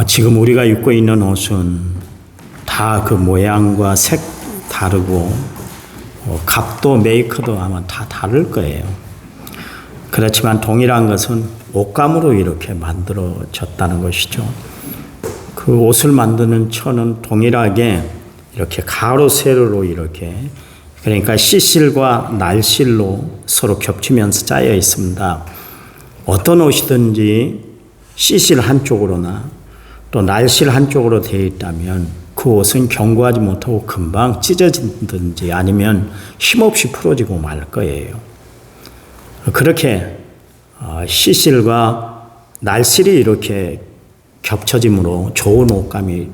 지금 우리가 입고 있는 옷은 다 그 모양과 색 다르고 값도 메이커도 아마 다 다를 거예요. 그렇지만 동일한 것은 옷감으로 이렇게 만들어졌다는 것이죠. 그 옷을 만드는 천은 동일하게 이렇게 가로 세로로 이렇게, 그러니까 시실과 날실로 서로 겹치면서 짜여 있습니다. 어떤 옷이든지 시실 한쪽으로나 또 날실 한쪽으로 되어 있다면 그 옷은 견고하지 못하고 금방 찢어지든지 아니면 힘없이 풀어지고 말 거예요. 그렇게 시실과 날실이 이렇게 겹쳐짐으로 좋은 옷감이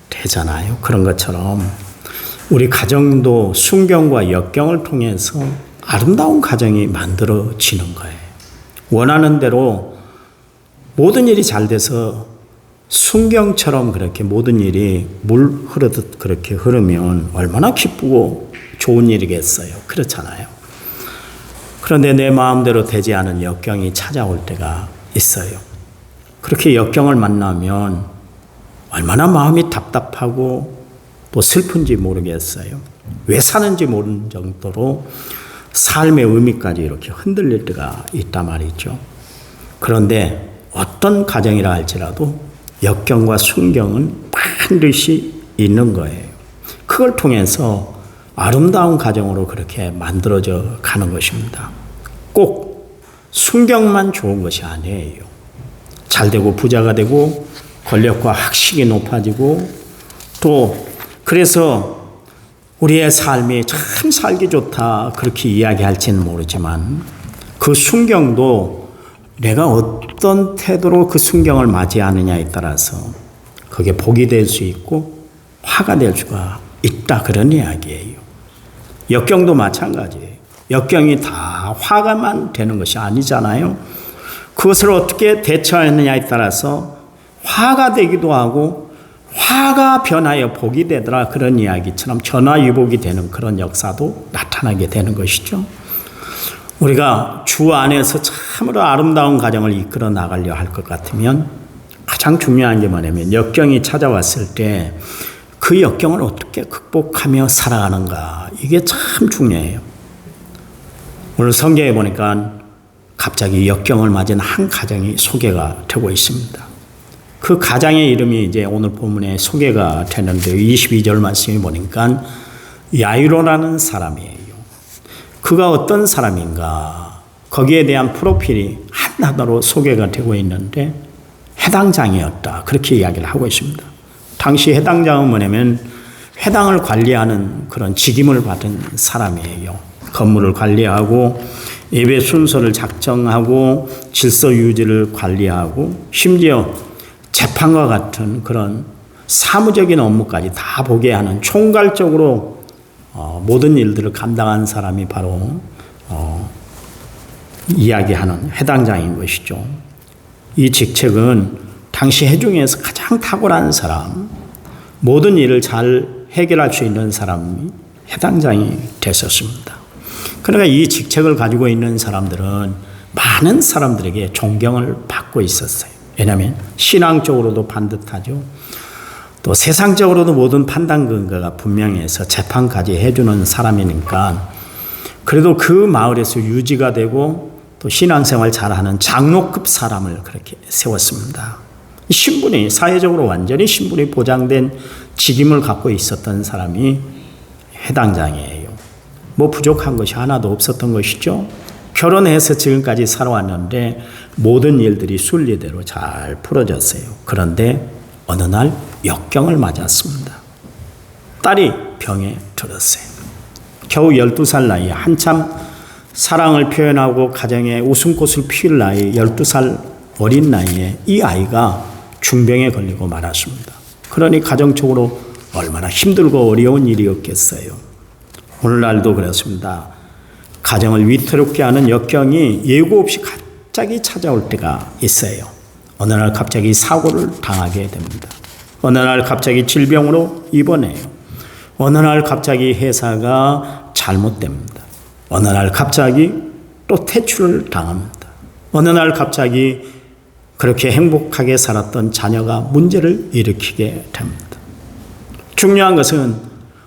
되잖아요. 그런 것처럼 우리 가정도 순경과 역경을 통해서 아름다운 가정이 만들어지는 거예요. 원하는 대로 모든 일이 잘 돼서 순경처럼 그렇게 모든 일이 물 흐르듯 그렇게 흐르면 얼마나 기쁘고 좋은 일이겠어요. 그렇잖아요. 그런데 내 마음대로 되지 않은 역경이 찾아올 때가 있어요. 그렇게 역경을 만나면 얼마나 마음이 답답하고 또 슬픈지 모르겠어요. 왜 사는지 모르는 정도로 삶의 의미까지 이렇게 흔들릴 때가 있단 말이죠. 그런데 어떤 가정이라 할지라도 역경과 순경은 반드시 있는 거예요. 그걸 통해서 아름다운 가정으로 그렇게 만들어져 가는 것입니다. 꼭 순경만 좋은 것이 아니에요. 잘 되고 부자가 되고 권력과 학식이 높아지고 또 그래서 우리의 삶이 참 살기 좋다 그렇게 이야기할지는 모르지만 그 순경도 내가 어떤 태도로 그 순경을 맞이하느냐에 따라서 그게 복이 될 수 있고 화가 될 수가 있다 그런 이야기예요. 역경도 마찬가지예요. 역경이 다 화가만 되는 것이 아니잖아요. 그것을 어떻게 대처하느냐에 따라서 화가 되기도 하고 화가 변하여 복이 되더라 그런 이야기처럼 전화위복이 되는 그런 역사도 나타나게 되는 것이죠. 우리가 주 안에서 참으로 아름다운 가정을 이끌어 나가려 할 것 같으면 가장 중요한 게 뭐냐면 역경이 찾아왔을 때 그 역경을 어떻게 극복하며 살아가는가 이게 참 중요해요. 오늘 성경에 보니까 갑자기 역경을 맞은 한 가정이 소개가 되고 있습니다. 그 가정의 이름이 이제 오늘 본문에 소개가 되는데 22절 말씀에 보니까 야이로라는 사람이에요. 그가 어떤 사람인가 거기에 대한 프로필이 하나로 소개가 되고 있는데 회당장이었다 그렇게 이야기를 하고 있습니다. 당시 회당장은 뭐냐면 회당을 관리하는 그런 직임을 받은 사람이에요. 건물을 관리하고 예배 순서를 작정하고 질서 유지를 관리하고 심지어 재판과 같은 그런 사무적인 업무까지 다 보게 하는 총괄적으로 모든 일들을 감당한 사람이 바로 이야기하는 회당장인 것이죠. 이 직책은 당시 회중에서 가장 탁월한 사람, 모든 일을 잘 해결할 수 있는 사람이 회당장이 됐었습니다. 그러니까 이 직책을 가지고 있는 사람들은 많은 사람들에게 존경을 받고 있었어요. 왜냐하면 신앙적으로도 반듯하죠. 또 세상적으로도 모든 판단 근거가 분명해서 재판까지 해주는 사람이니까 그래도 그 마을에서 유지가 되고 또 신앙생활 잘하는 장로급 사람을 그렇게 세웠습니다. 신분이 사회적으로 완전히 신분이 보장된 직임을 갖고 있었던 사람이 회당장이에요. 뭐 부족한 것이 하나도 없었던 것이죠. 결혼해서 지금까지 살아왔는데 모든 일들이 순리대로 잘 풀어졌어요. 그런데 어느 날 역경을 맞았습니다. 딸이 병에 들었어요. 겨우 12살 나이에 한참 사랑을 표현하고 가정에 웃음꽃을 피울 나이 12살 어린 나이에 이 아이가 중병에 걸리고 말았습니다. 그러니 가정적으로 얼마나 힘들고 어려운 일이었겠어요. 오늘날도 그렇습니다. 가정을 위태롭게 하는 역경이 예고 없이 갑자기 찾아올 때가 있어요. 어느 날 갑자기 사고를 당하게 됩니다. 어느 날 갑자기 질병으로 입원해요. 어느 날 갑자기 회사가 잘못됩니다. 어느 날 갑자기 또 퇴출을 당합니다. 어느 날 갑자기 그렇게 행복하게 살았던 자녀가 문제를 일으키게 됩니다. 중요한 것은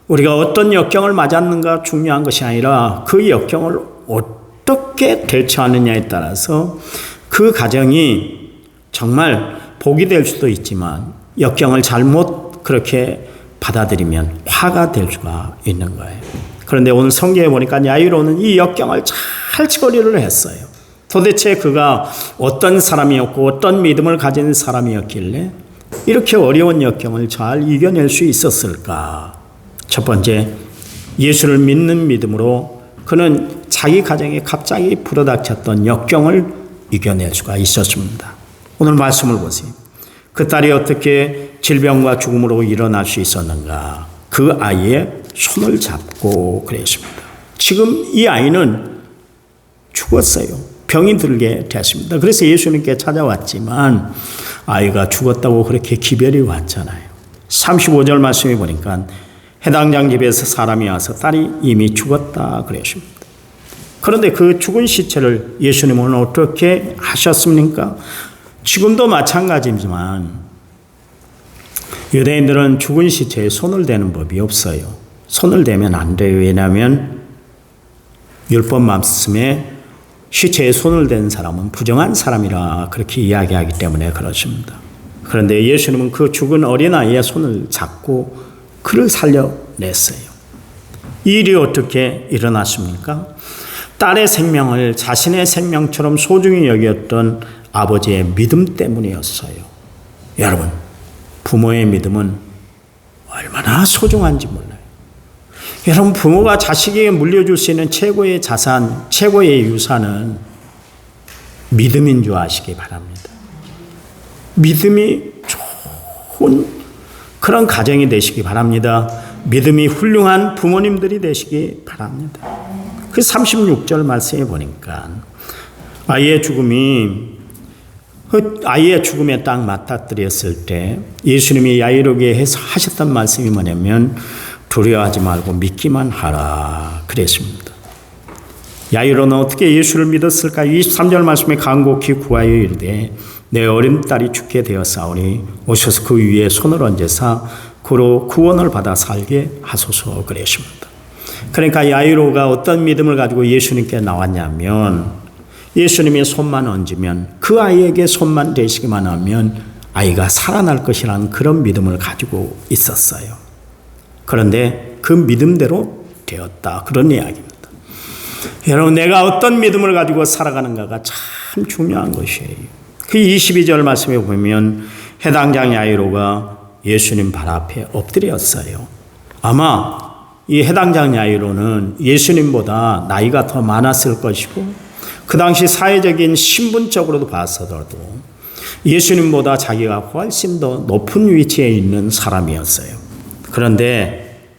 우리가 어떤 역경을 맞았는가 중요한 것이 아니라 그 역경을 어떻게 대처하느냐에 따라서 그 가정이 정말 복이 될 수도 있지만 역경을 잘못 그렇게 받아들이면 화가 될 수가 있는 거예요. 그런데 오늘 성경에 보니까 야이로는 이 역경을 잘 처리를 했어요. 도대체 그가 어떤 사람이었고 어떤 믿음을 가진 사람이었길래 이렇게 어려운 역경을 잘 이겨낼 수 있었을까? 첫 번째, 예수를 믿는 믿음으로 그는 자기 가정에 갑자기 불어닥쳤던 역경을 이겨낼 수가 있었습니다. 오늘 말씀을 보세요. 그 딸이 어떻게 질병과 죽음으로 일어날 수 있었는가? 그 아이의 손을 잡고 그랬습니다. 지금 이 아이는 죽었어요. 병이 들게 됐습니다. 그래서 예수님께 찾아왔지만 아이가 죽었다고 그렇게 기별이 왔잖아요. 35절 말씀에 보니까 해당장 집에서 사람이 와서 딸이 이미 죽었다 그랬습니다. 그런데 그 죽은 시체를 예수님은 어떻게 하셨습니까? 지금도 마찬가지지만 유대인들은 죽은 시체에 손을 대는 법이 없어요. 손을 대면 안 돼요. 왜냐하면 율법 말씀에 시체에 손을 댄 사람은 부정한 사람이라 그렇게 이야기하기 때문에 그렇습니다. 그런데 예수님은 그 죽은 어린아이의 손을 잡고 그를 살려냈어요. 이 일이 어떻게 일어났습니까? 딸의 생명을 자신의 생명처럼 소중히 여겼던 아버지의 믿음 때문이었어요. 여러분, 부모의 믿음은 얼마나 소중한지 몰라요. 여러분, 부모가 자식에게 물려줄 수 있는 최고의 자산, 최고의 유산은 믿음인 줄 아시기 바랍니다. 믿음이 좋은 그런 가정이 되시기 바랍니다. 믿음이 훌륭한 부모님들이 되시기 바랍니다. 그 36절 말씀에 보니까 아이의 죽음에 딱 맞닥뜨렸을 때 예수님이 야이로에게 해서 하셨던 말씀이 뭐냐면 두려워하지 말고 믿기만 하라 그랬습니다. 야이로는 어떻게 예수를 믿었을까? 23절 말씀에 간곡히 구하여 이르되 내 어린 딸이 죽게 되었사오니 오셔서 그 위에 손을 얹으사 그로 구원을 받아 살게 하소서 그랬습니다. 그러니까 야이로가 어떤 믿음을 가지고 예수님께 나왔냐면 예수님의 손만 얹으면 그 아이에게 손만 대시기만 하면 아이가 살아날 것이라는 그런 믿음을 가지고 있었어요. 그런데 그 믿음대로 되었다. 그런 이야기입니다. 여러분, 내가 어떤 믿음을 가지고 살아가는가가 참 중요한 것이에요. 그 22절 말씀에 보면 해당장 야이로가 예수님 발 앞에 엎드렸어요. 아마 이 해당장 야이로는 예수님보다 나이가 더 많았을 것이고 그 당시 사회적인 신분적으로도 봤어도 예수님보다 자기가 훨씬 더 높은 위치에 있는 사람이었어요. 그런데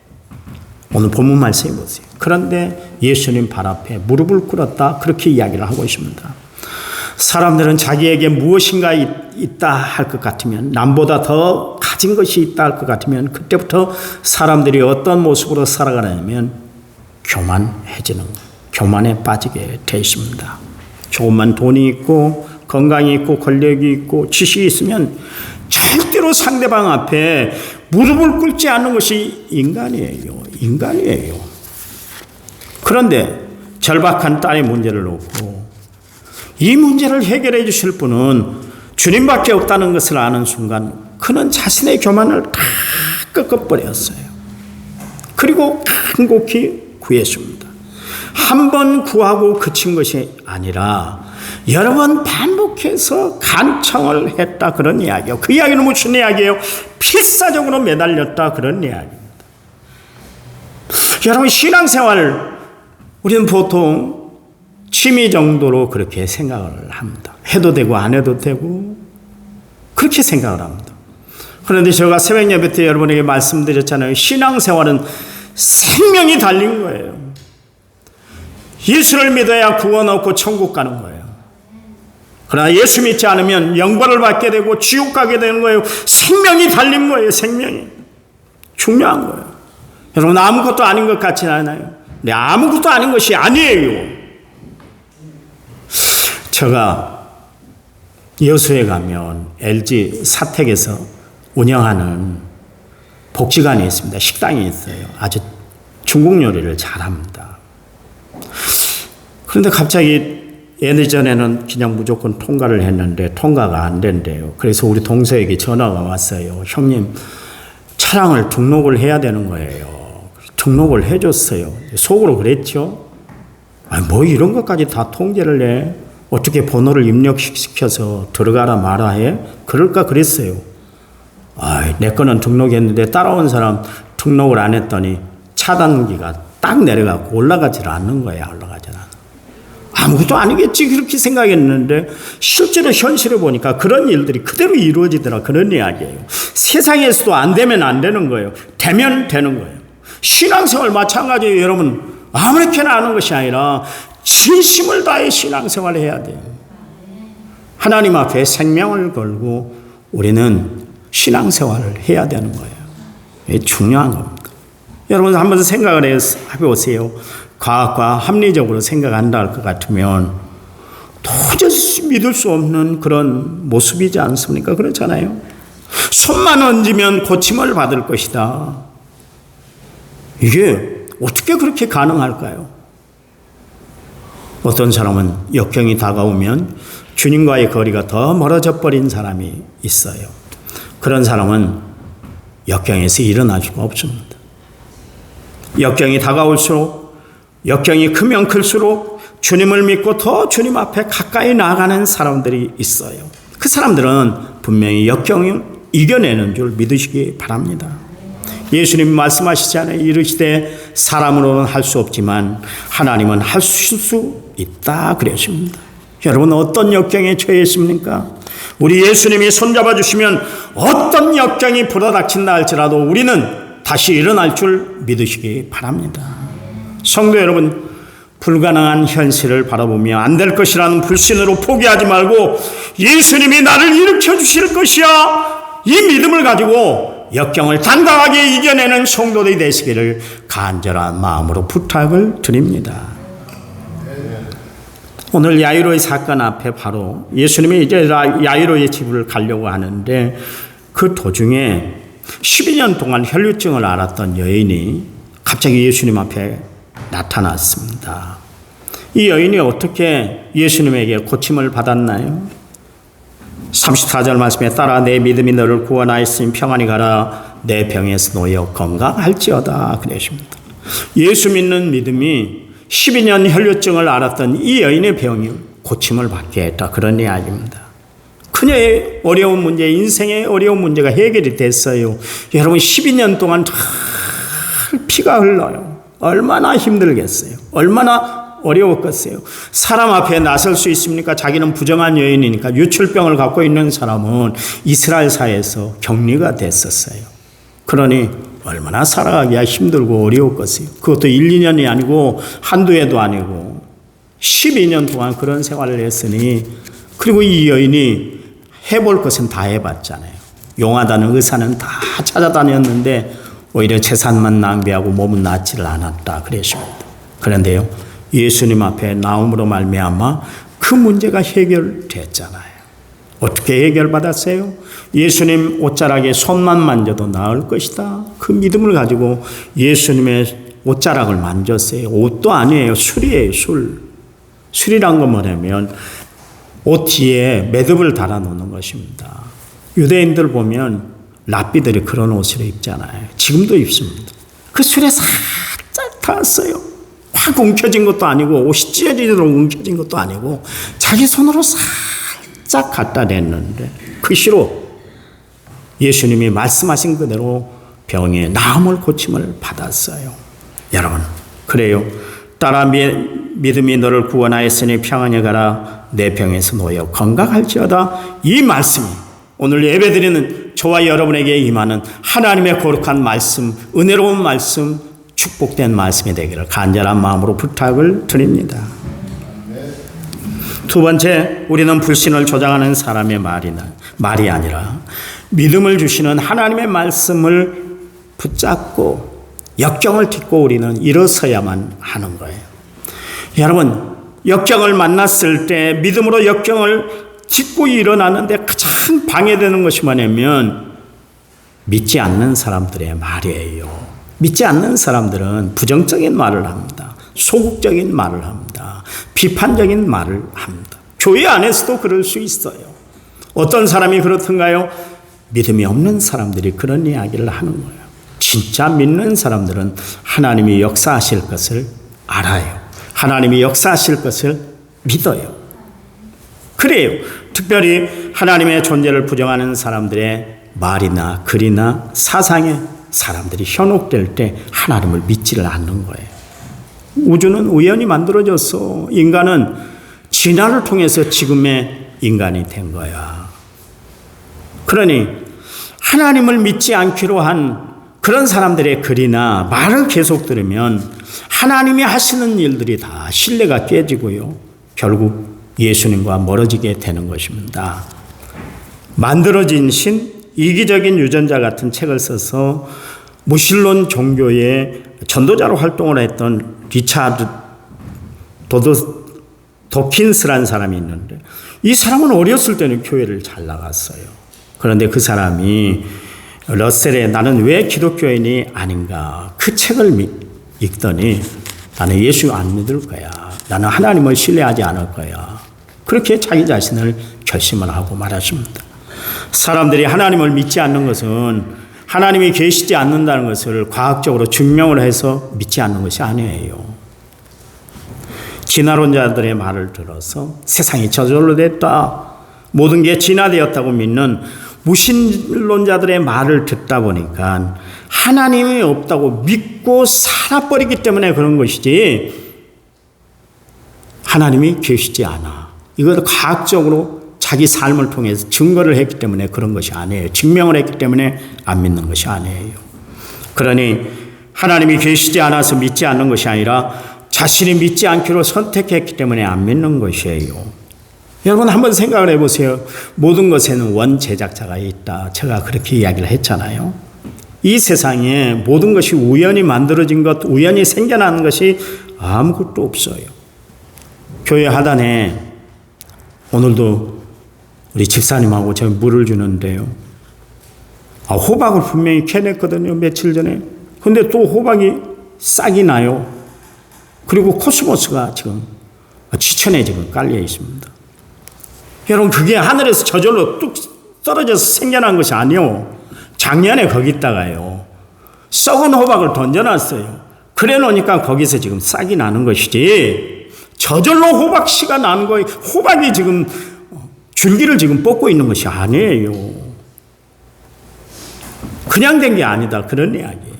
오늘 본문 말씀해 보세요. 그런데 예수님 발 앞에 무릎을 꿇었다 그렇게 이야기를 하고 있습니다. 사람들은 자기에게 무엇인가 있다 할 것 같으면 남보다 더 가진 것이 있다 할 것 같으면 그때부터 사람들이 어떤 모습으로 살아가냐면 교만해지는 거예요. 교만에 빠지게 돼 있습니다. 조금만 돈이 있고 건강이 있고 권력이 있고 지식이 있으면 절대로 상대방 앞에 무릎을 꿇지 않는 것이 인간이에요. 그런데 절박한 딸의 문제를 놓고 이 문제를 해결해 주실 분은 주님밖에 없다는 것을 아는 순간 그는 자신의 교만을 다 꺾어버렸어요. 그리고 간곡히 구했습니다. 한 번 구하고 그친 것이 아니라 여러 번 반복해서 간청을 했다 그런 이야기예요. 그 이야기는 무슨 이야기예요? 필사적으로 매달렸다 그런 이야기입니다. 여러분, 신앙생활 우리는 보통 취미 정도로 그렇게 생각을 합니다. 해도 되고 안 해도 되고 그렇게 생각을 합니다. 그런데 제가 새벽 예배 때 여러분에게 말씀드렸잖아요. 신앙생활은 생명이 달린 거예요. 예수를 믿어야 구원 얻고 천국 가는 거예요. 그러나 예수 믿지 않으면 영벌을 받게 되고 지옥 가게 되는 거예요. 생명이 달린 거예요. 생명이. 중요한 거예요. 여러분, 아무것도 아닌 것 같지는 않아요. 네, 아무것도 아닌 것이 아니에요. 제가 여수에 가면 LG 사택에서 운영하는 복지관이 있습니다. 식당이 있어요. 아주 중국 요리를 잘합니다. 그런데 갑자기 예전에는 그냥 무조건 통과를 했는데 통과가 안 된대요. 그래서 우리 동서에게 전화가 왔어요. 형님, 차량을 등록을 해야 되는 거예요. 등록을 해줬어요. 속으로 그랬죠. 뭐 이런 것까지 다 통제를 해? 어떻게 번호를 입력시켜서 들어가라 마라 해? 그럴까 그랬어요. 내 거는 등록했는데 따라온 사람 등록을 안 했더니 차단기가 딱 내려가고 올라가질 않는 거야. 올라가질 않아. 아무것도 아니겠지 그렇게 생각했는데 실제로 현실을 보니까 그런 일들이 그대로 이루어지더라. 그런 이야기예요. 세상에서도 안 되면 안 되는 거예요. 되면 되는 거예요. 신앙생활 마찬가지예요. 여러분, 아무렇게나 하는 것이 아니라 진심을 다해 신앙생활을 해야 돼요. 하나님 앞에 생명을 걸고 우리는 신앙생활을 해야 되는 거예요. 이게 중요한 겁니다. 여러분 한번 생각을 해보세요. 과학과 합리적으로 생각한다 할 것 같으면 도저히 믿을 수 없는 그런 모습이지 않습니까? 그렇잖아요. 손만 얹으면 고침을 받을 것이다. 이게 어떻게 그렇게 가능할까요? 어떤 사람은 역경이 다가오면 주님과의 거리가 더 멀어져 버린 사람이 있어요. 그런 사람은 역경에서 일어날 수가 없습니다. 역경이 다가올수록 역경이 크면 클수록 주님을 믿고 더 주님 앞에 가까이 나아가는 사람들이 있어요. 그 사람들은 분명히 역경을 이겨내는 줄 믿으시기 바랍니다. 예수님 말씀하시잖아요. 이르시되 사람으로는 할 수 없지만 하나님은 할 수 있다 그러십니다. 여러분 어떤 역경에 처해 있습니까? 우리 예수님이 손잡아 주시면 어떤 역경이 불어닥친다 할지라도 우리는 다시 일어날 줄 믿으시기 바랍니다. 성도 여러분, 불가능한 현실을 바라보며 안 될 것이라는 불신으로 포기하지 말고 예수님이 나를 일으켜 주실 것이야, 이 믿음을 가지고 역경을 당당하게 이겨내는 성도들이 되시기를 간절한 마음으로 부탁을 드립니다. 오늘 야이로의 사건 앞에 바로 예수님이 이제 야이로의 집을 가려고 하는데 그 도중에 12년 동안 혈류증을 앓았던 여인이 갑자기 예수님 앞에 나타났습니다. 이 여인이 어떻게 예수님에게 고침을 받았나요? 34절 말씀에 따라 내 믿음이 너를 구원하였으니 평안히 가라 내 병에서 놓여 건강할지어다 그러십니다. 예수 믿는 믿음이 12년 혈류증을 앓았던 이 여인의 병이 고침을 받게 했다 그런 이야기입니다. 그녀의 어려운 문제, 인생의 어려운 문제가 해결이 됐어요. 여러분 12년 동안 잘 피가 흘러요. 얼마나 힘들겠어요. 얼마나 어려웠겠어요. 사람 앞에 나설 수 있습니까? 자기는 부정한 여인이니까. 유출병을 갖고 있는 사람은 이스라엘 사회에서 격리가 됐었어요. 그러니 얼마나 살아가기가 힘들고 어려웠겠어요. 그것도 1, 2년이 아니고 한두 해도 아니고 12년 동안 그런 생활을 했으니, 그리고 이 여인이 해볼 것은 다 해봤잖아요. 용하다는 의사는 다 찾아다녔는데 오히려 재산만 낭비하고 몸은 낫지를 않았다 그랬습니다. 그런데요, 예수님 앞에 나옴으로 말미암아 그 문제가 해결됐잖아요. 어떻게 해결받았어요? 예수님 옷자락에 손만 만져도 나을 것이다. 그 믿음을 가지고 예수님의 옷자락을 만졌어요. 옷도 아니에요. 술이에요. 술. 술이란 건 뭐냐면 옷 뒤에 매듭을 달아놓는 것입니다. 유대인들 보면 랍비들이 그런 옷을 입잖아요. 지금도 입습니다. 그 술에 살짝 닿았어요. 확 움켜진 것도 아니고 옷이 찢어지도록 움켜진 것도 아니고 자기 손으로 살짝 갖다 댔는데 그 시로 예수님이 말씀하신 그대로 병의 나음을 고침을 받았어요. 여러분, 그래요. 따라 믿음이 너를 구원하였으니 평안히 가라 내 병에서 놓여 건강할지어다. 이 말씀이 오늘 예배드리는 저와 여러분에게 임하는 하나님의 거룩한 말씀, 은혜로운 말씀, 축복된 말씀이 되기를 간절한 마음으로 부탁을 드립니다. 두 번째, 우리는 불신을 조장하는 사람의 말이 아니라 믿음을 주시는 하나님의 말씀을 붙잡고 역경을 딛고 우리는 일어서야만 하는 거예요. 여러분, 역경을 만났을 때 믿음으로 역경을 짓고 일어나는데 가장 방해되는 것이 뭐냐면 믿지 않는 사람들의 말이에요. 믿지 않는 사람들은 부정적인 말을 합니다. 소극적인 말을 합니다. 비판적인 말을 합니다. 교회 안에서도 그럴 수 있어요. 어떤 사람이 그렇던가요? 믿음이 없는 사람들이 그런 이야기를 하는 거예요. 진짜 믿는 사람들은 하나님이 역사하실 것을 알아요. 하나님이 역사하실 것을 믿어요. 그래요. 특별히 하나님의 존재를 부정하는 사람들의 말이나 글이나 사상에 사람들이 현혹될 때 하나님을 믿지를 않는 거예요. 우주는 우연히 만들어졌어. 인간은 진화를 통해서 지금의 인간이 된 거야. 그러니 하나님을 믿지 않기로 한 그런 사람들의 글이나 말을 계속 들으면 하나님이 하시는 일들이 다 신뢰가 깨지고요. 결국 예수님과 멀어지게 되는 것입니다. 만들어진 신, 이기적인 유전자 같은 책을 써서 무신론 종교의 전도자로 활동을 했던 리차드 도킨스라는 사람이 있는데 이 사람은 어렸을 때는 교회를 잘 나갔어요. 그런데 그 사람이 러셀의 나는 왜 기독교인이 아닌가 그 책을 읽더니 나는 예수 안 믿을 거야. 나는 하나님을 신뢰하지 않을 거야. 그렇게 자기 자신을 결심을 하고 말하십니다. 사람들이 하나님을 믿지 않는 것은 하나님이 계시지 않는다는 것을 과학적으로 증명을 해서 믿지 않는 것이 아니에요. 진화론자들의 말을 들어서 세상이 저절로 됐다. 모든 게 진화되었다고 믿는 무신론자들의 말을 듣다 보니까 하나님이 없다고 믿고 살아버리기 때문에 그런 것이지 하나님이 계시지 않아. 이걸 과학적으로 자기 삶을 통해서 증거를 했기 때문에 그런 것이 아니에요. 증명을 했기 때문에 안 믿는 것이 아니에요. 그러니 하나님이 계시지 않아서 믿지 않는 것이 아니라 자신이 믿지 않기로 선택했기 때문에 안 믿는 것이에요. 여러분 한번 생각을 해보세요. 모든 것에는 원제작자가 있다. 제가 그렇게 이야기를 했잖아요. 이 세상에 모든 것이 우연히 만들어진 것, 우연히 생겨나는 것이 아무것도 없어요. 교회 하단에 오늘도 우리 집사님하고 저 물을 주는데요. 호박을 분명히 캐냈거든요. 며칠 전에. 근데 또 호박이 싹이 나요. 그리고 코스모스가 지금 지천에 지금 깔려 있습니다. 여러분 그게 하늘에서 저절로 뚝 떨어져서 생겨난 것이 아니요. 작년에 거기다가요. 썩은 호박을 던져놨어요. 그래 놓으니까 거기서 지금 싹이 나는 것이지 저절로 호박씨가 나는 거예요. 호박이 지금 줄기를 지금 뽑고 있는 것이 아니에요. 그냥 된 게 아니다. 그런 이야기예요.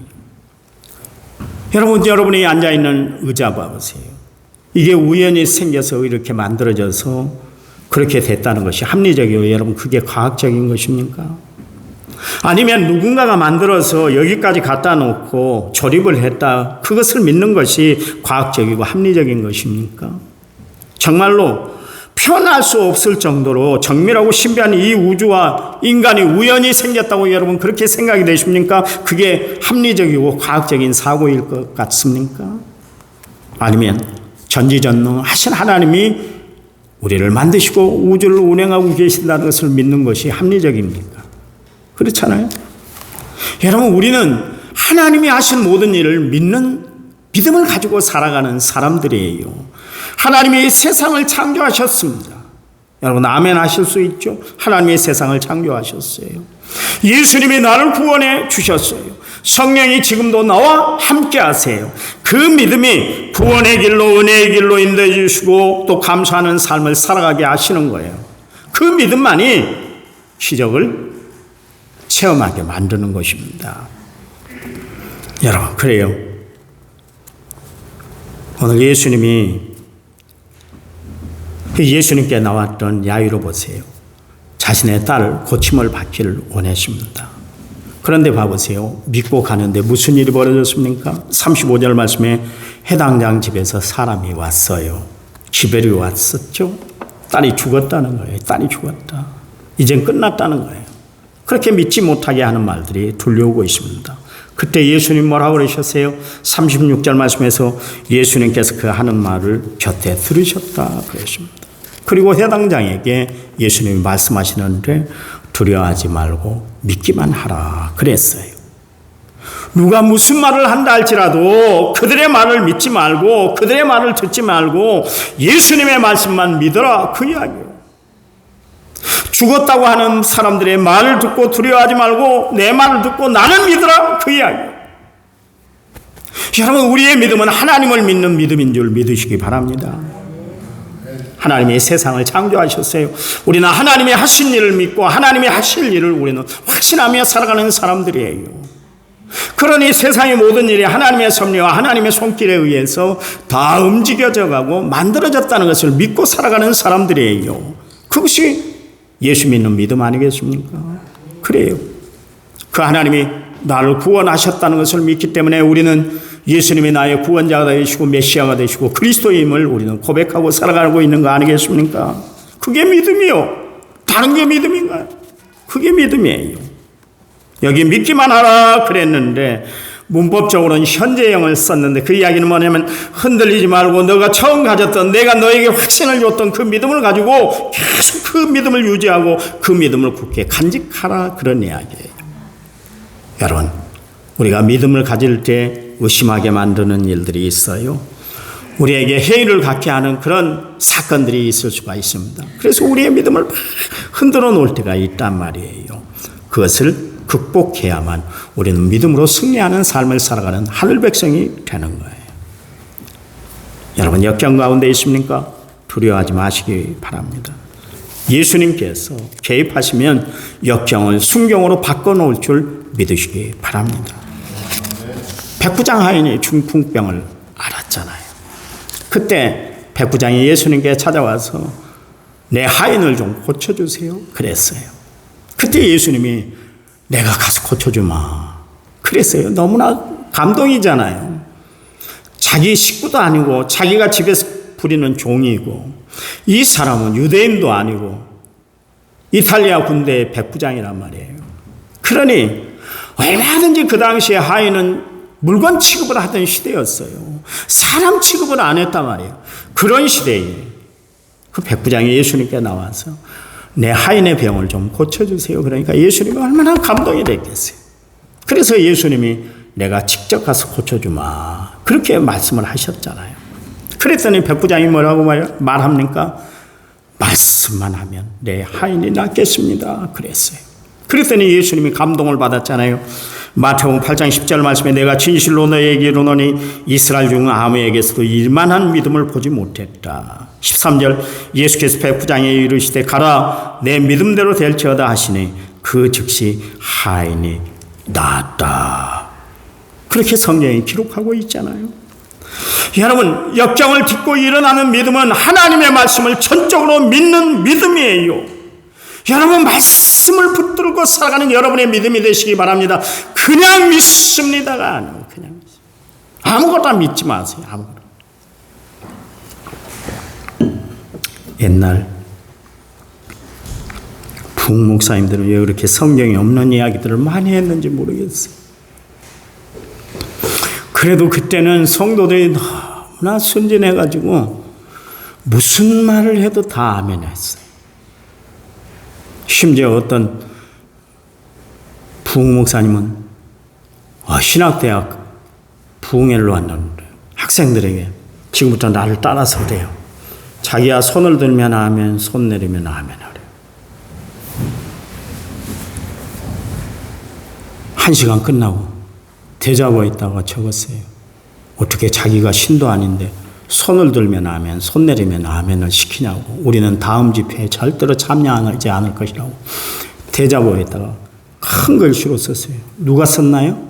여러분이 앉아있는 의자 봐보세요. 이게 우연히 생겨서 이렇게 만들어져서 그렇게 됐다는 것이 합리적이에요. 여러분 그게 과학적인 것입니까? 아니면 누군가가 만들어서 여기까지 갖다 놓고 조립을 했다. 그것을 믿는 것이 과학적이고 합리적인 것입니까? 정말로 표현할 수 없을 정도로 정밀하고 신비한 이 우주와 인간이 우연히 생겼다고 여러분 그렇게 생각이 되십니까? 그게 합리적이고 과학적인 사고일 것 같습니까? 아니면 전지전능하신 하나님이 우리를 만드시고 우주를 운행하고 계신다는 것을 믿는 것이 합리적입니까? 그렇잖아요. 여러분 우리는 하나님이 하신 모든 일을 믿는 믿음을 가지고 살아가는 사람들이에요. 하나님이 세상을 창조하셨습니다. 여러분 아멘 하실 수 있죠? 하나님이 세상을 창조하셨어요. 예수님이 나를 구원해 주셨어요. 성령이 지금도 나와 함께 하세요. 그 믿음이 구원의 길로 은혜의 길로 인도해 주시고 또 감사하는 삶을 살아가게 하시는 거예요. 그 믿음만이 기적을 체험하게 만드는 것입니다. 여러분 그래요. 오늘 예수님께 나왔던 야이로 보세요. 자신의 딸 고침을 받기를 원하십니다. 그런데 봐보세요. 믿고 가는데 무슨 일이 벌어졌습니까? 35절 말씀에 해당장 집에서 사람이 왔어요. 기별이 왔었죠. 딸이 죽었다는 거예요. 딸이 죽었다. 이젠 끝났다는 거예요. 그렇게 믿지 못하게 하는 말들이 들려오고 있습니다. 그때 예수님 뭐라고 그러셨어요? 36절 말씀에서 예수님께서 그 하는 말을 곁에 들으셨다 그러십니다. 그리고 해당장에게 예수님이 말씀하시는데 두려워하지 말고 믿기만 하라 그랬어요. 누가 무슨 말을 한다 할지라도 그들의 말을 믿지 말고 그들의 말을 듣지 말고 예수님의 말씀만 믿어라 그 이야기예요. 죽었다고 하는 사람들의 말을 듣고 두려워하지 말고 내 말을 듣고 나는 믿어라 그 이야기예요. 여러분, 우리의 믿음은 하나님을 믿는 믿음인 줄 믿으시기 바랍니다. 하나님이 세상을 창조하셨어요. 우리는 하나님이 하신 일을 믿고 하나님이 하실 일을 우리는 확신하며 살아가는 사람들이에요. 그러니 세상의 모든 일이 하나님의 섭리와 하나님의 손길에 의해서 다 움직여져 가고 만들어졌다는 것을 믿고 살아가는 사람들이에요. 그것이 예수 믿는 믿음 아니겠습니까? 그래요. 그 하나님이 나를 구원하셨다는 것을 믿기 때문에 우리는 예수님이 나의 구원자가 되시고 메시아가 되시고 그리스도임을 우리는 고백하고 살아가고 있는 거 아니겠습니까? 그게 믿음이요. 다른 게 믿음인가요? 그게 믿음이에요. 여기 믿기만 하라 그랬는데 문법적으로는 현재형을 썼는데 그 이야기는 뭐냐면 흔들리지 말고 너가 처음 가졌던 내가 너에게 확신을 줬던 그 믿음을 가지고 계속 그 믿음을 유지하고 그 믿음을 굳게 간직하라 그런 이야기예요. 여러분, 우리가 믿음을 가질 때 의심하게 만드는 일들이 있어요. 우리에게 해이를 갖게 하는 그런 사건들이 있을 수가 있습니다. 그래서 우리의 믿음을 흔들어 놓을 때가 있단 말이에요. 그것을 극복해야만 우리는 믿음으로 승리하는 삶을 살아가는 하늘 백성이 되는 거예요. 여러분, 역경 가운데 있습니까? 두려워하지 마시기 바랍니다. 예수님께서 개입하시면 역경을 순경으로 바꿔놓을 줄 믿으시기 바랍니다. 백부장 하인이 중풍병을 앓았잖아요. 그때 백부장이 예수님께 찾아와서 내 하인을 좀 고쳐주세요 그랬어요. 그때 예수님이 내가 가서 고쳐주마 그랬어요. 너무나 감동이잖아요. 자기 식구도 아니고 자기가 집에서 부리는 종이고 이 사람은 유대인도 아니고 이탈리아 군대의 백부장이란 말이에요. 그러니 얼마든지 그 당시에 하인은 물건 취급을 하던 시대였어요. 사람 취급을 안 했단 말이에요. 그런 시대에 그 백부장이 예수님께 나와서 내 하인의 병을 좀 고쳐주세요. 그러니까 예수님이 얼마나 감동이 됐겠어요. 그래서 예수님이 내가 직접 가서 고쳐주마 그렇게 말씀을 하셨잖아요. 그랬더니 백부장이 뭐라고 말합니까? 말씀만 하면 내 하인이 낫겠습니다 그랬어요. 그랬더니 예수님이 감동을 받았잖아요. 마태복음 8장 10절 말씀에 내가 진실로 너에게 이르노니 이스라엘 중 아무에게서도 이만한 믿음을 보지 못했다. 13절 예수께서 백부장에게 이르시되 가라 내 믿음대로 될지어다 하시니 그 즉시 하인이 나았다. 그렇게 성경이 기록하고 있잖아요. 여러분, 역경을 딛고 일어나는 믿음은 하나님의 말씀을 전적으로 믿는 믿음이에요. 여러분, 말씀을 붙들고 살아가는 여러분의 믿음이 되시기 바랍니다. 그냥 믿습니다가 아니고 그냥 아무것도 믿지 마세요. 아무것도. 옛날 부목사님들은 왜 그렇게 성경에 없는 이야기들을 많이 했는지 모르겠어요. 그래도 그때는 성도들이 너무나 순진해가지고 무슨 말을 해도 다 아멘 했어요. 심지어 어떤 부흥목사님은 신학대학 부흥회를 왔는데 학생들에게 지금부터 나를 따라서 그래요. 자기야 손을 들면 아멘, 손 내리면 아멘 하래요. 1시간 끝나고 대자보에 있다가 적었어요. 어떻게 자기가 신도 아닌데 손을 들면 아멘, 손 내리면 아멘을 시키냐고. 우리는 다음 집회에 절대로 참여하지 않을 것이라고 대자보에다가 큰 글씨로 썼어요. 누가 썼나요?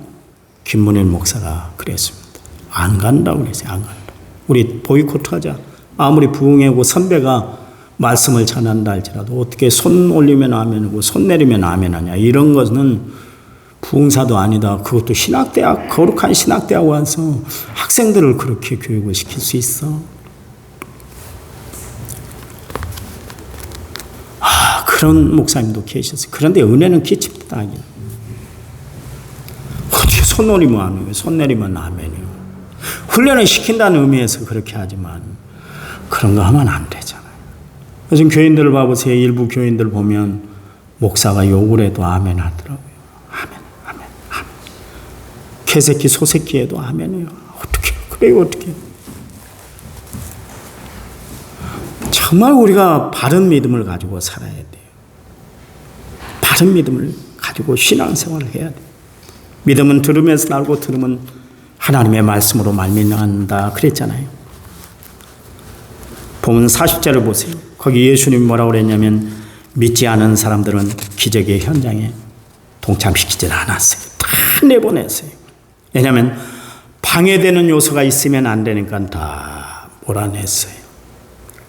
김문일 목사가 그랬습니다. 안 간다고 그랬어요. 안 간다. 우리 보이콧하자. 아무리 부흥회고 선배가 말씀을 전한다 할지라도 어떻게 손 올리면 아멘이고 손 내리면 아멘하냐. 이런 것은 부흥사도 아니다. 그것도 신학대학, 거룩한 신학대학 와서 학생들을 그렇게 교육을 시킬 수 있어? 그런 목사님도 계셨어요. 그런데 은혜는 끼칩니다. 어떻게 손 올리면 아멘이고 손 내리면 아멘이고. 훈련을 시킨다는 의미에서 그렇게 하지만 그런 거 하면 안 되잖아요. 요즘 교인들을 봐보세요. 일부 교인들 보면 목사가 욕을 해도 아멘 하더라고요. 아멘, 아멘, 아멘. 개새끼, 소새끼 해도 아멘이요. 어떻게 그래요, 어떻게. 정말 우리가 바른 믿음을 가지고 살아야 돼요. 바른 믿음을 가지고 신앙생활을 해야 돼요. 믿음은 들으면서 알고 들으면 하나님의 말씀으로 말미암는다 그랬잖아요. 보면 40절을 보세요. 거기 예수님이 뭐라고 그랬냐면 믿지 않은 사람들은 기적의 현장에 동참시키지 않았어요. 다 내보냈어요. 왜냐하면 방해되는 요소가 있으면 안 되니까 다 몰아냈어요.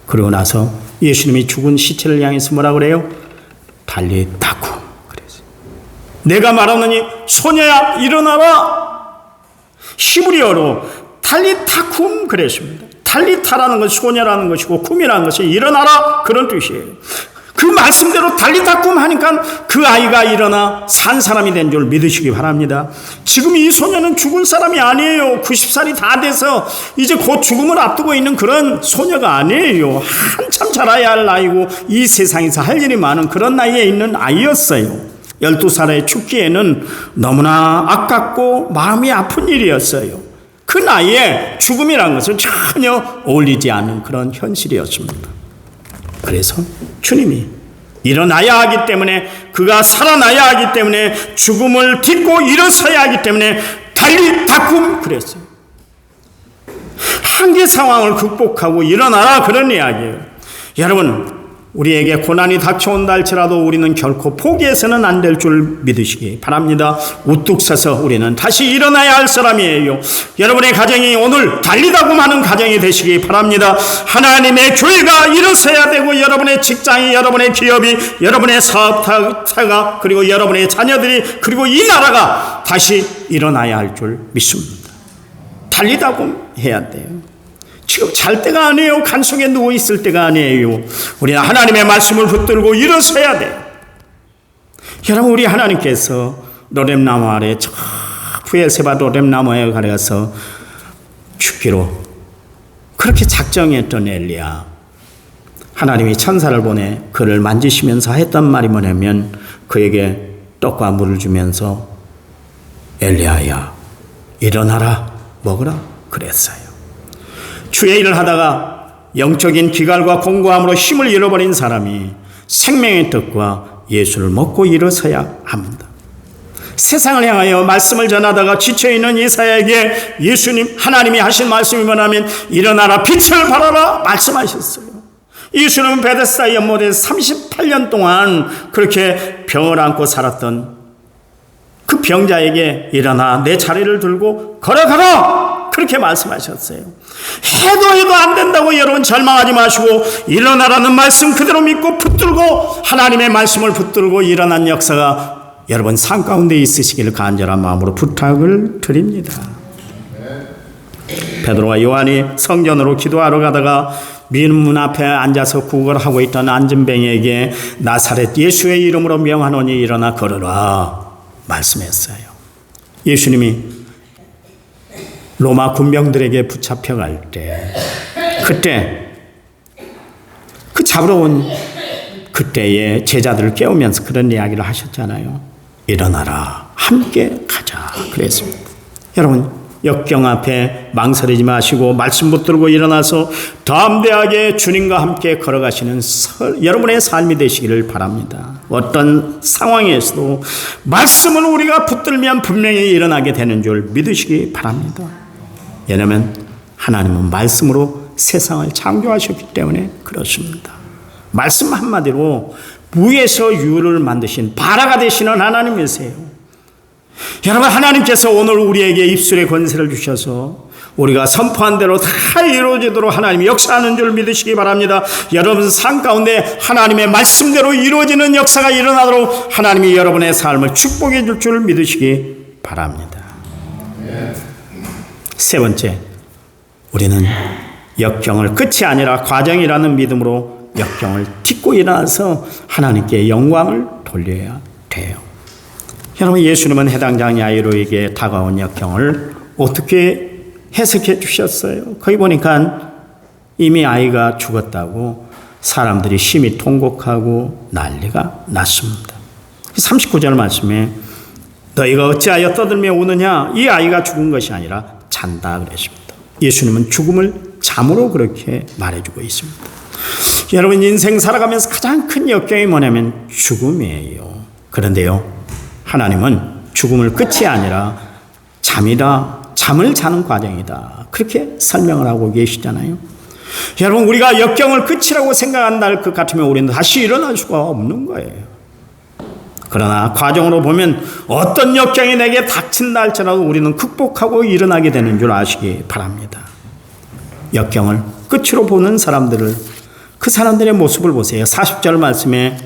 그러고 나서 예수님이 죽은 시체를 향해서 뭐라고 그래요? 달리 닦고 그랬어요. 내가 말하느니 소녀야 일어나라. 히브리어로 달리 타쿰 그랬습니다. 달리타라는 것이 소녀라는 것이고 쿰이라는 것이 일어나라 그런 뜻이에요. 그 말씀대로 달리타쿰 하니까 그 아이가 일어나 산 사람이 된 줄 믿으시기 바랍니다. 지금 이 소녀는 죽은 사람이 아니에요. 90살이 다 돼서 이제 곧 죽음을 앞두고 있는 그런 소녀가 아니에요. 한참 자라야 할 나이고 이 세상에서 할 일이 많은 그런 나이에 있는 아이였어요. 12살에 죽기에는 너무나 아깝고 마음이 아픈 일이었어요. 그 나이에 죽음이라는 것은 전혀 어울리지 않는 그런 현실이었습니다. 그래서 주님이 일어나야 하기 때문에, 그가 살아나야 하기 때문에, 죽음을 딛고 일어서야 하기 때문에 달리 닦음 그랬어요. 한계 상황을 극복하고 일어나라 그런 이야기예요. 여러분, 우리에게 고난이 닥쳐온다 할지라도 우리는 결코 포기해서는 안 될 줄 믿으시기 바랍니다. 우뚝 서서 우리는 다시 일어나야 할 사람이에요. 여러분의 가정이 오늘 달리다고 하는 가정이 되시기 바랍니다. 하나님의 교회가 일어서야 되고, 여러분의 직장이, 여러분의 기업이, 여러분의 사업자가, 그리고 여러분의 자녀들이, 그리고 이 나라가 다시 일어나야 할 줄 믿습니다. 달리다고 해야 돼요. 지금 잘 때가 아니에요. 간 속에 누워 있을 때가 아니에요. 우리는 하나님의 말씀을 붙들고 일어서야 돼요. 여러분, 우리 하나님께서 로뎀나무 아래 저 부엘세바 로뎀나무에 가려서 죽기로 그렇게 작정했던 엘리야, 하나님이 천사를 보내 그를 만지시면서 했던 말이 뭐냐면 그에게 떡과 물을 주면서 엘리야야 일어나라 먹으라 그랬어요. 주의 일을 하다가 영적인 기갈과 공고함으로 힘을 잃어버린 사람이 생명의 떡과 예수를 먹고 일어서야 합니다. 세상을 향하여 말씀을 전하다가 지쳐있는 이사야에게 예수님, 하나님이 하신 말씀이 뭐냐면 일어나라 빛을 발하라 말씀하셨어요. 예수님은 베데스다 연못에서 38년 동안 그렇게 병을 안고 살았던 그 병자에게 일어나 내 자리를 들고 걸어가라 그렇게 말씀하셨어요. 해도 안 된다고 여러분 절망하지 마시고 일어나라는 말씀 그대로 믿고 붙들고 하나님의 말씀을 붙들고 일어난 역사가 여러분 삶 가운데 있으시기를 간절한 마음으로 부탁을 드립니다. 베드로와 요한이 성전으로 기도하러 가다가 민문 앞에 앉아서 구걸하고 있던 안진뱅이에게 나사렛 예수의 이름으로 명하노니 일어나 걸으라 말씀했어요. 예수님이 로마 군병들에게 붙잡혀갈 때, 그때 그 잡으러 온 그때의 제자들을 깨우면서 그런 이야기를 하셨잖아요. 일어나라 함께 가자 그랬습니다. 여러분, 역경 앞에 망설이지 마시고 말씀 붙들고 일어나서 담대하게 주님과 함께 걸어가시는 여러분의 삶이 되시기를 바랍니다. 어떤 상황에서도 말씀을 우리가 붙들면 분명히 일어나게 되는 줄 믿으시기 바랍니다. 왜냐하면 하나님은 말씀으로 세상을 창조하셨기 때문에 그렇습니다. 말씀 한마디로 무에서 유를 만드신 바라가 되시는 하나님이세요. 여러분, 하나님께서 오늘 우리에게 입술의 권세를 주셔서 우리가 선포한 대로 다 이루어지도록 하나님이 역사하는 줄 믿으시기 바랍니다. 여러분 삶 가운데 하나님의 말씀대로 이루어지는 역사가 일어나도록 하나님이 여러분의 삶을 축복해 줄 줄 믿으시기 바랍니다. 세 번째, 우리는 역경을 끝이 아니라 과정이라는 믿음으로 역경을 딛고 일어나서 하나님께 영광을 돌려야 돼요. 여러분, 예수님은 해당장 야이로에게 다가온 역경을 어떻게 해석해 주셨어요? 거기 보니까 이미 아이가 죽었다고 사람들이 심히 통곡하고 난리가 났습니다. 39절 말씀에 너희가 어찌하여 떠들며 우느냐? 이 아이가 죽은 것이 아니라 잔다 그랬습니다. 예수님은 죽음을 잠으로 그렇게 말해주고 있습니다. 여러분, 인생 살아가면서 가장 큰 역경이 뭐냐면 죽음이에요. 그런데요, 하나님은 죽음을 끝이 아니라 잠이다, 잠을 자는 과정이다, 그렇게 설명을 하고 계시잖아요. 여러분, 우리가 역경을 끝이라고 생각한다 것 같으면 우리는 다시 일어날 수가 없는 거예요. 그러나 과정으로 보면 어떤 역경이 내게 닥친다 할지라도 우리는 극복하고 일어나게 되는 줄 아시기 바랍니다. 역경을 끝으로 보는 사람들을, 그 사람들의 모습을 보세요. 40절 말씀에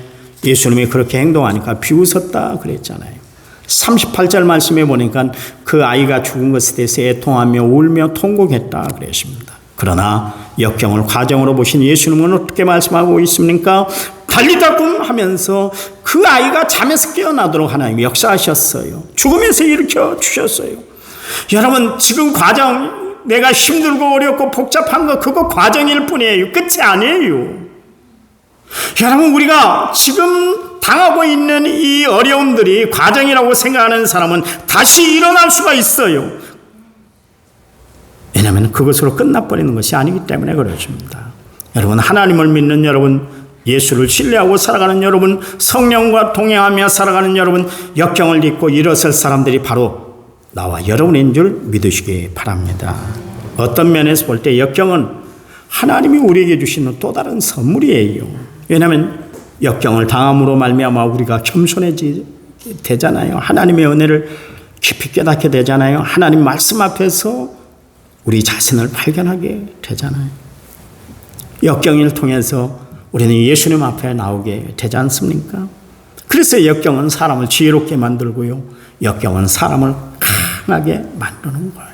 예수님이 그렇게 행동하니까 비웃었다 그랬잖아요. 38절 말씀에 보니까 그 아이가 죽은 것에 대해서 애통하며 울며 통곡했다 그랬습니다. 그러나 역경을 과정으로 보신 예수님은 어떻게 말씀하고 있습니까? 달리다 꿈 하면서 그 아이가 잠에서 깨어나도록 하나님이 역사하셨어요. 죽으면서 일으켜 주셨어요. 여러분, 지금 과정, 내가 힘들고 어렵고 복잡한 거, 그거 과정일 뿐이에요. 끝이 아니에요. 여러분, 우리가 지금 당하고 있는 이 어려움들이 과정이라고 생각하는 사람은 다시 일어날 수가 있어요. 왜냐하면 그것으로 끝나버리는 것이 아니기 때문에 그렇습니다. 여러분, 하나님을 믿는 여러분, 예수를 신뢰하고 살아가는 여러분, 성령과 동행하며 살아가는 여러분, 역경을 딛고 일어설 사람들이 바로 나와 여러분인 줄 믿으시기 바랍니다. 어떤 면에서 볼 때 역경은 하나님이 우리에게 주시는 또 다른 선물이에요. 왜냐하면 역경을 당함으로 말미암아 우리가 겸손해지게 되잖아요. 하나님의 은혜를 깊이 깨닫게 되잖아요. 하나님 말씀 앞에서 우리 자신을 발견하게 되잖아요. 역경을 통해서 우리는 예수님 앞에 나오게 되지 않습니까? 그래서 역경은 사람을 지혜롭게 만들고요, 역경은 사람을 강하게 만드는 거예요.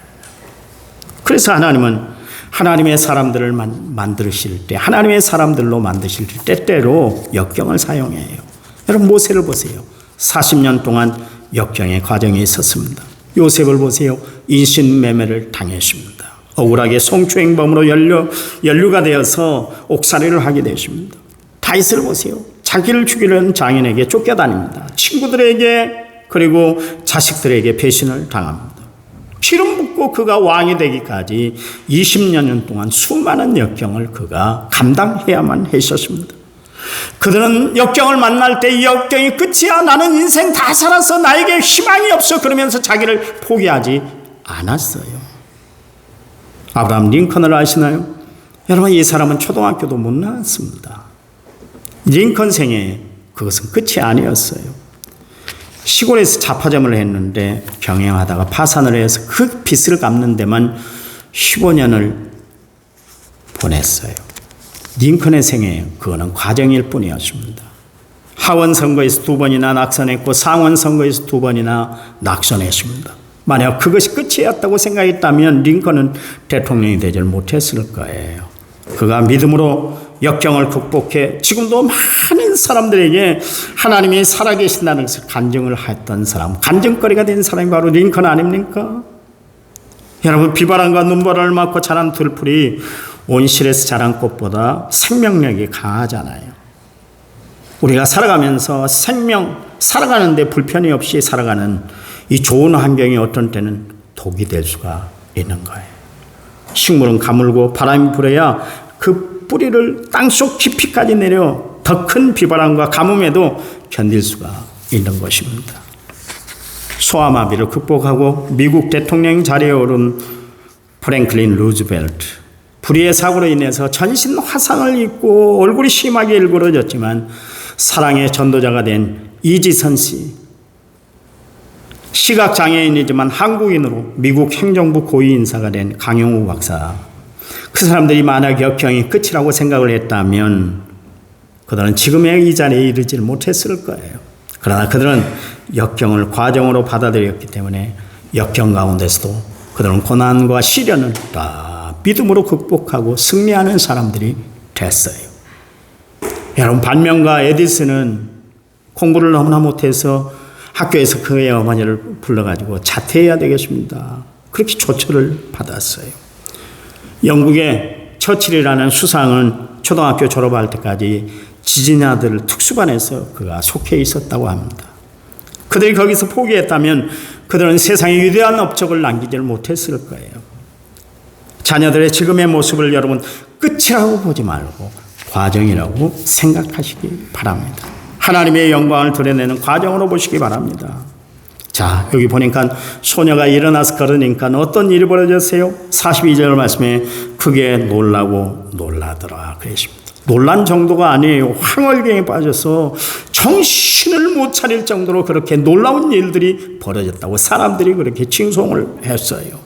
그래서 하나님은 하나님의 사람들을 만드실 때, 하나님의 사람들로 만드실 때 때때로 역경을 사용해요. 여러분, 모세를 보세요. 40년 동안 역경의 과정이 있었습니다. 요셉을 보세요. 인신매매를 당했습니다. 억울하게 성추행범으로 연루가 되어서 옥살이를 하게 되십니다. 다윗을 보세요. 자기를 죽이려는 장인에게 쫓겨다닙니다. 친구들에게 그리고 자식들에게 배신을 당합니다. 기름 붓고 그가 왕이 되기까지 20년 동안 수많은 역경을 그가 감당해야만 했었습니다. 그들은 역경을 만날 때 이 역경이 끝이야, 나는 인생 다 살았어, 나에게 희망이 없어, 그러면서 자기를 포기하지 않았어요. 아브라함 링컨을 아시나요? 여러분, 이 사람은 초등학교도 못 나왔습니다. 링컨 생에 그것은 끝이 아니었어요. 시골에서 잡화점을 했는데 경영하다가 파산을 해서 그 빚을 갚는 데만 15년을 보냈어요. 링컨의 생에 그거는 과정일 뿐이었습니다. 하원 선거에서 2번이나 낙선했고 상원 선거에서 2번이나 낙선했습니다. 만약 그것이 끝이었다고 생각했다면 링컨은 대통령이 되지 못했을 거예요. 그가 믿음으로 역경을 극복해 지금도 많은 사람들에게 하나님이 살아계신다는 것을 간증을 했던 사람, 간증거리가 된 사람이 바로 링컨 아닙니까? 여러분, 비바람과 눈보라를 맞고 자란 들풀이 온실에서 자란 꽃보다 생명력이 강하잖아요. 우리가 살아가면서 살아가는데 불편이 없이 살아가는 이 좋은 환경이 어떤 때는 독이 될 수가 있는 거예요. 식물은 가물고 바람이 불어야 그 뿌리를 땅속 깊이까지 내려 더 큰 비바람과 가뭄에도 견딜 수가 있는 것입니다. 소아마비를 극복하고 미국 대통령 자리에 오른 프랭클린 루즈벨트, 불의의 사고로 인해서 전신 화상을 입고 얼굴이 심하게 일그러졌지만 사랑의 전도자가 된 이지선 씨, 시각장애인이지만 한국인으로 미국 행정부 고위 인사가 된 강용우 박사, 그 사람들이 만약 역경이 끝이라고 생각을 했다면 그들은 지금의 이 자리에 이르지 못했을 거예요. 그러나 그들은 역경을 과정으로 받아들였기 때문에 역경 가운데서도 그들은 고난과 시련을 다 믿음으로 극복하고 승리하는 사람들이 됐어요. 여러분, 발명가 에디슨은 공부를 너무나 못해서 학교에서 그의 어머니를 불러가지고 자퇴해야 되겠습니다. 그렇게 조처를 받았어요. 영국의 처칠이라는 수상은 초등학교 졸업할 때까지 지지나들 특수반에서 그가 속해 있었다고 합니다. 그들이 거기서 포기했다면 그들은 세상에 위대한 업적을 남기지 못했을 거예요. 자녀들의 지금의 모습을 여러분 끝이라고 보지 말고 과정이라고 생각하시기 바랍니다. 하나님의 영광을 드러내는 과정으로 보시기 바랍니다. 자, 여기 보니까 소녀가 일어나서 걸으니까 어떤 일이 벌어졌어요? 42절 말씀에 크게 놀라고 놀라더라 그랬습니다. 놀란 정도가 아니에요. 황홀경에 빠져서 정신을 못 차릴 정도로 그렇게 놀라운 일들이 벌어졌다고 사람들이 그렇게 칭송을 했어요.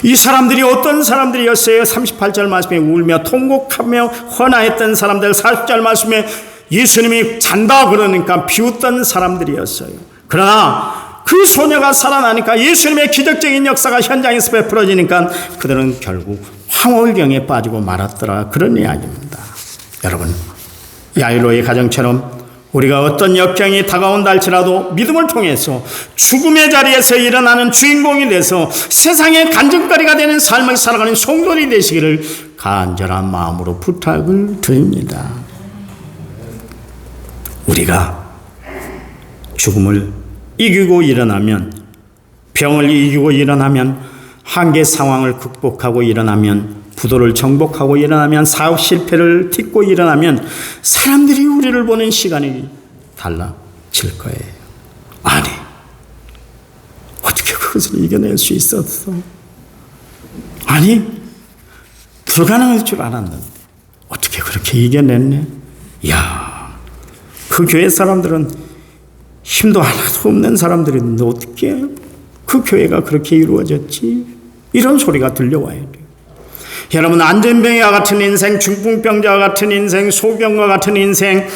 이 사람들이 어떤 사람들이었어요? 38절 말씀에 울며 통곡하며 헌화했던 사람들, 40절 말씀에 예수님이 잔다 그러니까 비웃던 사람들이었어요. 그러나 그 소녀가 살아나니까 예수님의 기적적인 역사가 현장에서 베풀어지니까 그들은 결국 황홀경에 빠지고 말았더라 그런 이야기입니다. 여러분, 야이로의 가정처럼 우리가 어떤 역경이 다가온다 할지라도 믿음을 통해서 죽음의 자리에서 일어나는 주인공이 돼서 세상의 간증거리가 되는 삶을 살아가는 성도들이 되시기를 간절한 마음으로 부탁을 드립니다. 우리가 죽음을 이기고 일어나면, 병을 이기고 일어나면, 한계 상황을 극복하고 일어나면, 부도를 정복하고 일어나면, 사업 실패를 딛고 일어나면 사람들이 우리를 보는 시간이 달라질 거예요. 아니, 어떻게 그것을 이겨낼 수 있었어? 아니, 불가능할 줄 알았는데 어떻게 그렇게 이겨냈네? 이야, 그 교회 사람들은 힘도 하나도 없는 사람들인데 어떻게 그 교회가 그렇게 이루어졌지? 이런 소리가 들려와야 돼요. 여러분, 안전병과 같은 인생, 중풍병자와 같은 인생, 소경과 같은 인생,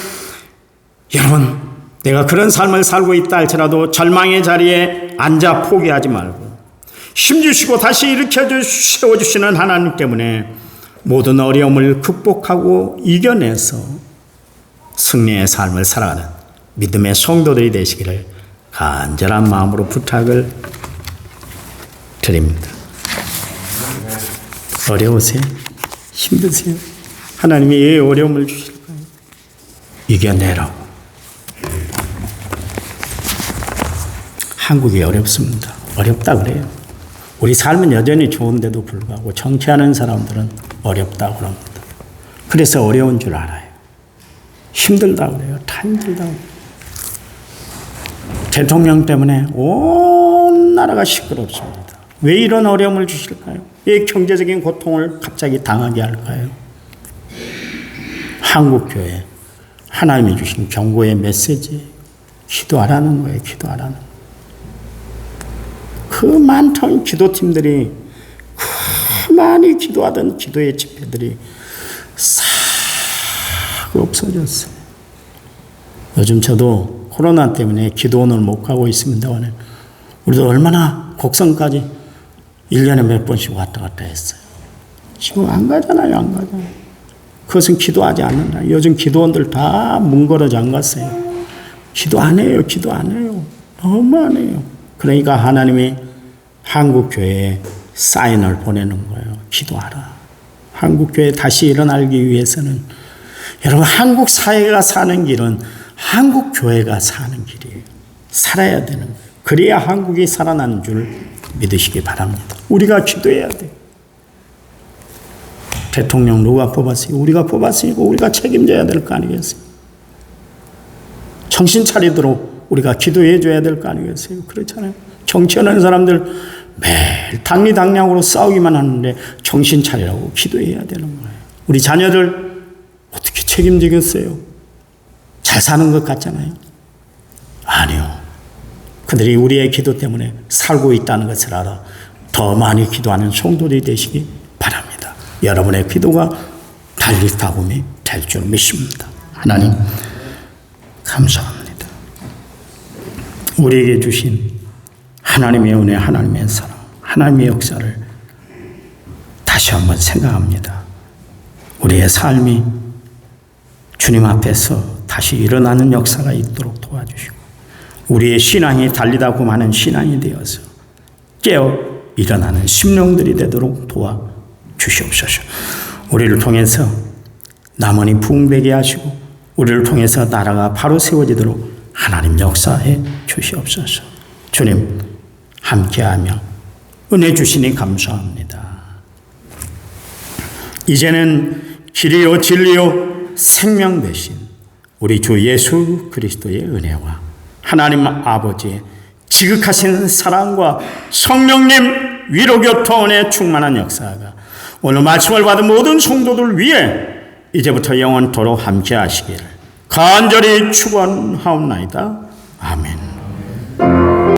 여러분, 내가 그런 삶을 살고 있다 할지라도 절망의 자리에 앉아 포기하지 말고 힘주시고 다시 일으켜 세워주시는 하나님 때문에 모든 어려움을 극복하고 이겨내서 승리의 삶을 살아가는 믿음의 성도들이 되시기를 간절한 마음으로 부탁을 드립니다. 어려우세요? 힘드세요? 하나님이 왜 어려움을 주실까요? 이겨내라고. 한국이 어렵습니다. 어렵다 그래요. 우리 삶은 여전히 좋은데도 불구하고 정치하는 사람들은 어렵다고 합니다. 그래서 어려운 줄 알아요. 힘들다 그래요. 다 힘들다고. 대통령 때문에 온 나라가 시끄럽습니다. 왜 이런 어려움을 주실까요? 왜 경제적인 고통을 갑자기 당하게 할까요? 한국교회, 하나님이 주신 경고의 메시지, 기도하라는 거예요. 기도하라는 거예요. 그 많던 기도팀들이, 그 많이 기도하던 기도의 집회들이 싹 없어졌어요. 요즘 저도 코로나 때문에 기도원을 못 가고 있습니다만 우리도 얼마나 곡성까지 1년에 몇 번씩 왔다 갔다 했어요. 지금 안 가잖아요. 안 가잖아요. 그것은 기도하지 않는다. 요즘 기도원들 다 뭉거러져 안 갔어요. 기도 안 해요. 기도 안 해요. 너무 안 해요. 그러니까 하나님이 한국교회에 사인을 보내는 거예요. 기도하라. 한국교회 다시 일어나기 위해서는 여러분, 한국 사회가 사는 길은 한국교회가 사는 길이에요. 살아야 되는 거예요. 그래야 한국이 살아나는 줄 믿으시기 바랍니다. 우리가 기도해야 돼요. 대통령 누가 뽑았어요? 우리가 뽑았으니까 우리가 책임져야 될 거 아니겠어요? 정신 차리도록 우리가 기도해 줘야 될 거 아니겠어요? 그렇잖아요. 정치하는 사람들 매일 당리당략으로 싸우기만 하는데 정신 차리라고 기도해야 되는 거예요. 우리 자녀들 어떻게 책임지겠어요? 잘 사는 것 같잖아요. 아니요. 그들이 우리의 기도 때문에 살고 있다는 것을 알아 더 많이 기도하는 성도들이 되시기 바랍니다. 여러분의 기도가 달리 다움이 될 줄 믿습니다. 하나님, 감사합니다. 우리에게 주신 하나님의 은혜, 하나님의 사랑, 하나님의 역사를 다시 한번 생각합니다. 우리의 삶이 주님 앞에서 다시 일어나는 역사가 있도록 도와주시고 우리의 신앙이 달리다고 하는 신앙이 되어서 깨어 일어나는 심령들이 되도록 도와주시옵소서. 우리를 통해서 남원이 붕괴게 하시고 우리를 통해서 나라가 바로 세워지도록 하나님 역사해 주시옵소서. 주님 함께하며 은혜 주시니 감사합니다. 이제는 길이요 진리요 생명 되신 우리 주 예수 그리스도의 은혜와 하나님 아버지의 지극하신 사랑과 성령님 위로교통의 충만한 역사가 오늘 말씀을 받은 모든 성도들 위해 이제부터 영원토록 함께 하시기를 간절히 축원하옵나이다. 아멘.